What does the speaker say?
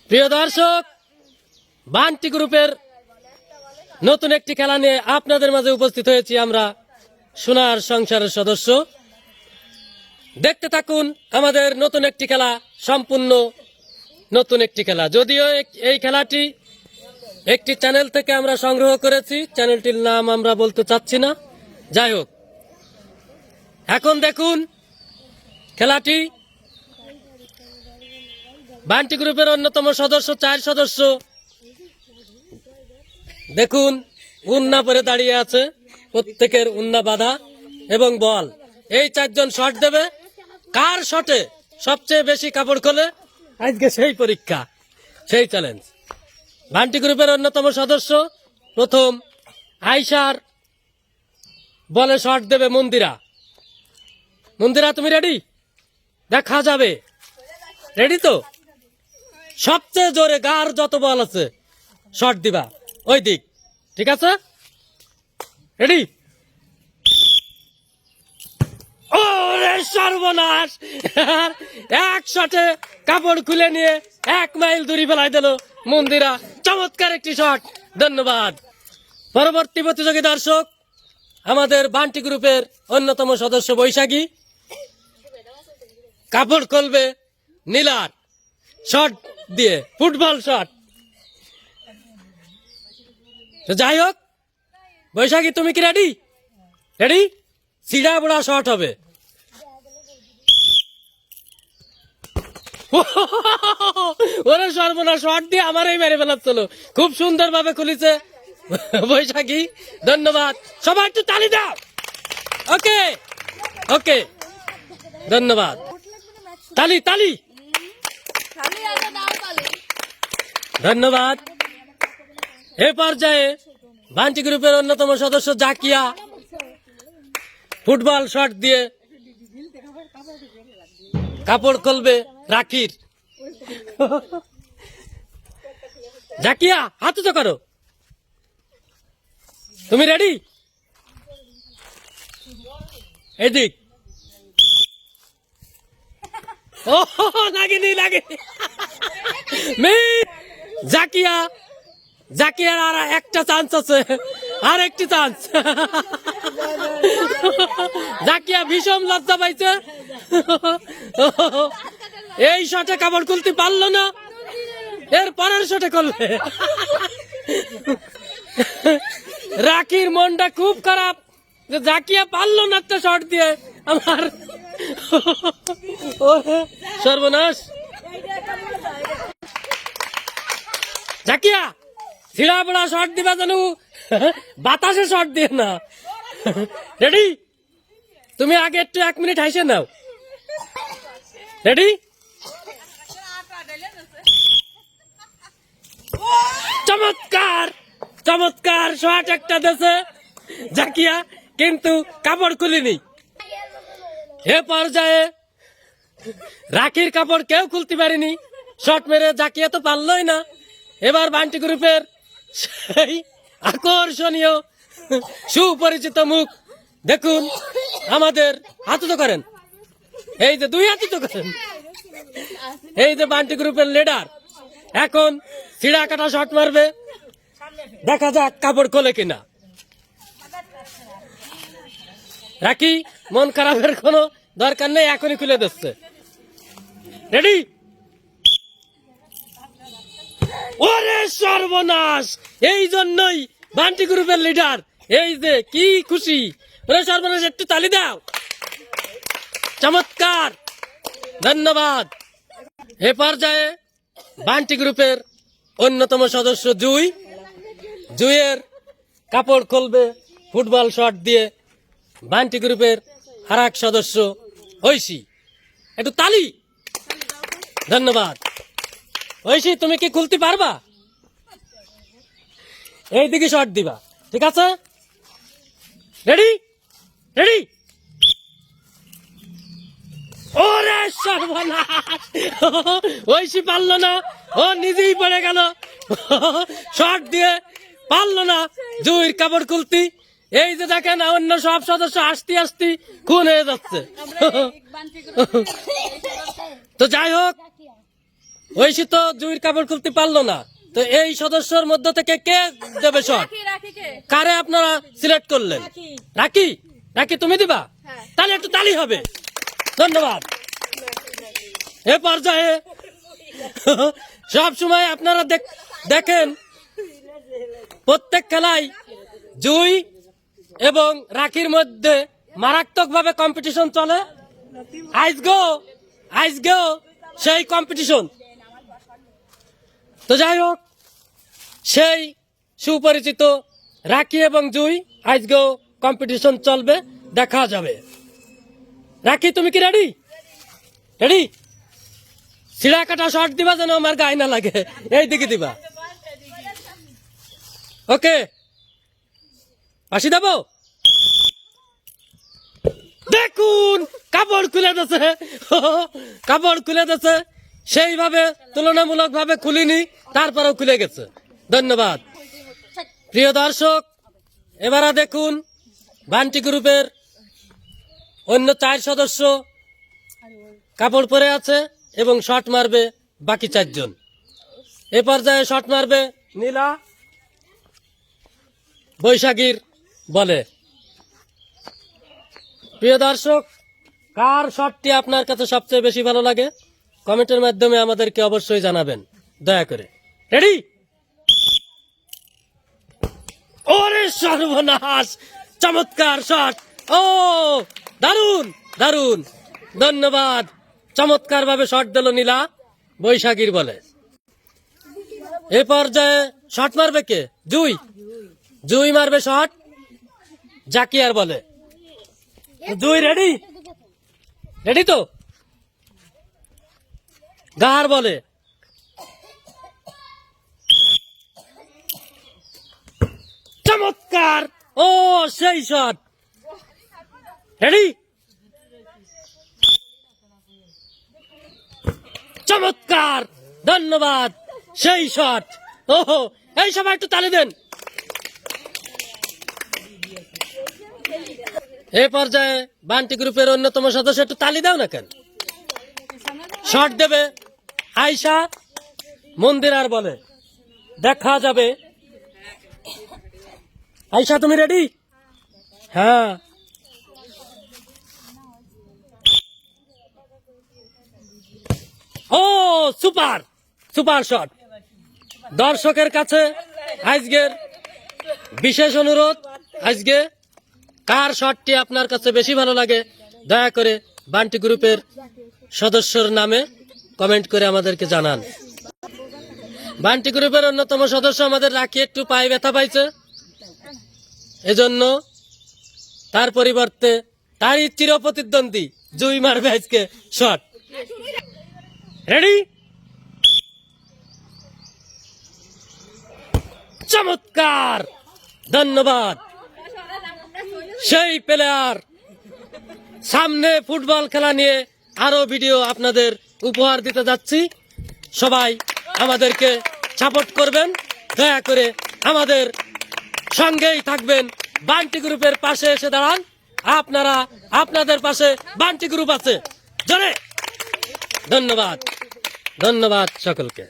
প্রিয় দর্শক, বান্টি গ্রুপের নতুন একটি খেলা নিয়ে আপনাদের মাঝে উপস্থিত হয়েছি আমরা সোনার সংসারের সদস্য। দেখতে থাকুন আমাদের নতুন একটি খেলা, সম্পূর্ণ নতুন একটি খেলা। যদিও এই খেলাটি একটি চ্যানেল থেকে আমরা সংগ্রহ করেছি, চ্যানেলটির নাম আমরা বলতে চাচ্ছি না। যাই হোক, এখন দেখুন খেলাটি। বান্টি গ্রুপের অন্যতম সদস্য, 4 সদস্য দেখুন উন্না পরে দাঁড়িয়ে আছে, প্রত্যেকের উন্না বাঁধা এবং বল। এই 4 জন শট দেবে, কার শটে সবচেয়ে বেশি কাপড় খোলে আজকে সেই পরীক্ষা, সেই চ্যালেঞ্জ। বান্টি গ্রুপের অন্যতম সদস্য প্রথম আইসার বলে শট দেবে মন্দিরা। মন্দিরা, তুমি রেডি? দেখা যাবে। রেডি তো? সবচেয়ে জোরে গার যত বল আছে শট দিবা ওই দিক, ঠিক আছে? রেডি? ওরে সর্বনাশ! এক শটে কাপড় খুলে নিয়ে 1 মাইল দূরে ফেলাই দিল মন্দিরা। চমৎকার একটি শট, ধন্যবাদ। পরবর্তী প্রতিযোগী দর্শক, আমাদের বান্টি গ্রুপের অন্যতম সদস্য বৈশাখী কাপড় খুলবে নীলার শট দিয়ে, ফুটবল শট। যাই হোক, বৈশাখী তুমি কি রেডি? রেডি? সিডা বুড়া শট হবে। ওরে সর্বনাশ, শট দিয়ে আমারই মেরে ফেলাচ্ছিল। খুব সুন্দর ভাবে খুলিছে বৈশাখী, ধন্যবাদ। সবাই একটু তালি দাও। ওকে ওকে, ধন্যবাদ। তালি তালি, ধন্যবাদ। এ পর্যায়ে বান্টি গ্রুপের অন্যতম সদস্য জাকিয়া ফুটবল শট দিয়ে কাপড় খুলবে রাখির। জাকিয়া, হাত উঁচু করো। তুমি রেডি? এদিক। ও লাগেনি, লাগেনি। জাকিয়া, জাকিয়ার আর একটা চান্স আছে, আর একটি চান্স। জাকিয়া ভীষণ লজ্জা পাইছে, এই শটে কাপড় খুলতে পারলো না, এর পরের শটে খুলবে। রাখির মনটা খুব খারাপ যে জাকিয়া পারলো না একটা শট দিয়ে আমার। সর্বনাশ! জাকিয়া ছিড়া বড়া শট দিবা জানু, বাতাসে শট দিয়ে না। রেডি? তুমি আগে একটু 1 মিনিট হাসে নাও। রেডি? চমৎকার চমৎকার শট একটা দেশে জাকিয়া, কিন্তু কাপড় খুলিনি। এ পর্যায়ে রাখির কাপড় কেউ খুলতে পারেনি, শট মেরে জাকিয়া তো পারলই না। এবার বান্টি গ্রুপের সেই আকর্ষণীয় সুপরিচিত মুখ দেখুন আমাদের। হাত তো করেন, এই যে 2 হাতই তো করেন। এই যে বান্টি গ্রুপের লিডার এখন ছিড়া কাটা শট মারবে, দেখা যাক কাপড় খোলে কিনা। রাখি, মন খারাপের কোনো দরকার নেই, এখনই খুলে দিচ্ছে। রেডি? ওরে সর্বনাশ! এই জন্যই বান্টি গ্রুপের লিডার, এই যে কি খুশি। ওরে সর্বনাশ, একটু তালি দাও। চমৎকার, ধন্যবাদ। এ পর্যায়ে বান্টি গ্রুপের অন্যতম সদস্য জুইয়ের কাপড় খুলবে ফুটবল শট দিয়ে বান্টি গ্রুপের আর এক সদস্য ঐশী। একটু তালি, ধন্যবাদ। ঐশী, তুমি কি খুলতে পারবা? এইদিকে শট দিবা, ঠিক আছে? রেডি? রেডি? ওরে সর্বনাশ! ঐশী পারলো না, ও নিজেই পড়ে গেল। শট দিয়ে পারলো না জুইয়ের কাপড় খুলতি। এই যে দেখেন অন্য সব সদস্য আসতে আসতে খুন হয়ে যাচ্ছে। তো যাই হোক, ঐশী তো জুইয়ের কাপড় খুলতে পারলো না, তো এই সদস্যর মধ্য থেকে কে দেবে শট? কারে আপনারা সিলেক্ট করলেন? রাখি। রাখি তুমি দিবা? তাহলে একটু তালি হবে। ধন্যবাদ। এ পর্যায়ে সব সময় আপনারা দেখেন প্রত্যেক খেলায় জুই এবং রাখির মধ্যে মারাত্মক ভাবে কম্পিটিশন চলে। আজকেও সেই কম্পিটিশন। তো যাই হোক, সেই সুপরিচিত রাখি এবং জুই আজকেও কম্পিটিশন চলবে, দেখা যাবে। রাখি তুমি কি রেডি? রেডি? সিড়া কাটা শর্ট দিবা যেন আমার গায়ে না লাগে, এই দিকে দিবা। ওকে, আসি দেবো। দেখুন কাপড় খুলে দিছে, কাপড় খুলে দিছে। সেইভাবে তুলনামূলক ভাবে খুলিনি, তারপরেও খুলে গেছে। ধন্যবাদ। প্রিয় দর্শক, এবারে দেখুন বান্টি গ্রুপের অন্য 4 সদস্য কাপড় পরে আছে এবং শট মারবে বাকি 4 জন। এ পর্যায়ে শট মারবে নীলা বৈশাখীর বলে। প্রিয় দর্শক, কার শটটি আপনার কাছে সবচেয়ে বেশি ভালো লাগে কমেন্টের মাধ্যমে আমাদেরকে অবশ্যই জানাবেন দয়া করে। রেডি? ওরে সর্বনাশ, চমৎকার শট। ও দারুন দারুন, ধন্যবাদ। চমৎকার ভাবে শট দিল নীলা বৈশাখীর বলে। এ পর্যায়ে শট মারবে কে? জুই। জুই মারবে শট জাকিয়ার বলে। জুই রেডি? রেডি তো? গার বলে। চমৎকার, ও সেই শট। রেডি? চমৎকার, ধন্যবাদ, সেই শট। ওহো, এই সবাই একটু তালি দেন। এই পর্যায়ে বান্টি গ্রুপের অন্যতম সদস্য, একটু তালি দাও না কেন? শট দেবে আয়শা মন্দিরার বলে, দেখা যাবে। আয়শা তুমি রেডি? হ্যাঁ। ও সুপার, সুপার শট। দর্শকের কাছে আজকের বিশেষ অনুরোধ, আজকে কার শটটি আপনার কাছে বেশি ভালো লাগে দয়া করে বান্টি গ্রুপের সদস্যর নামে কমেন্ট করে আমাদেরকে জানান। বান্টি গ্রুপের অন্যতম সদস্য আমাদের রাখি একটু পায়ে ব্যথা পাইছে, এজন্য তার পরিবর্তে তারই চিরপ্রতিদ্বন্দ্বী জুই মারবে আজকে শট। রেডি? চমৎকার, ধন্যবাদ, সেই প্লেয়ার। সামনে ফুটবল খেলা নিয়ে আরো ভিডিও আপনাদের উপহার দিতে যাচ্ছি। সবাই আমাদেরকে সাপোর্ট করবেন, দয়া করে আমাদের সঙ্গেই থাকবেন। বান্টি গ্রুপের পাশে এসে দাঁড়ান। আপনারা, আপনাদের পাশে বান্টি গ্রুপ আছে। জোরে ধন্যবাদ, ধন্যবাদ সকলকে।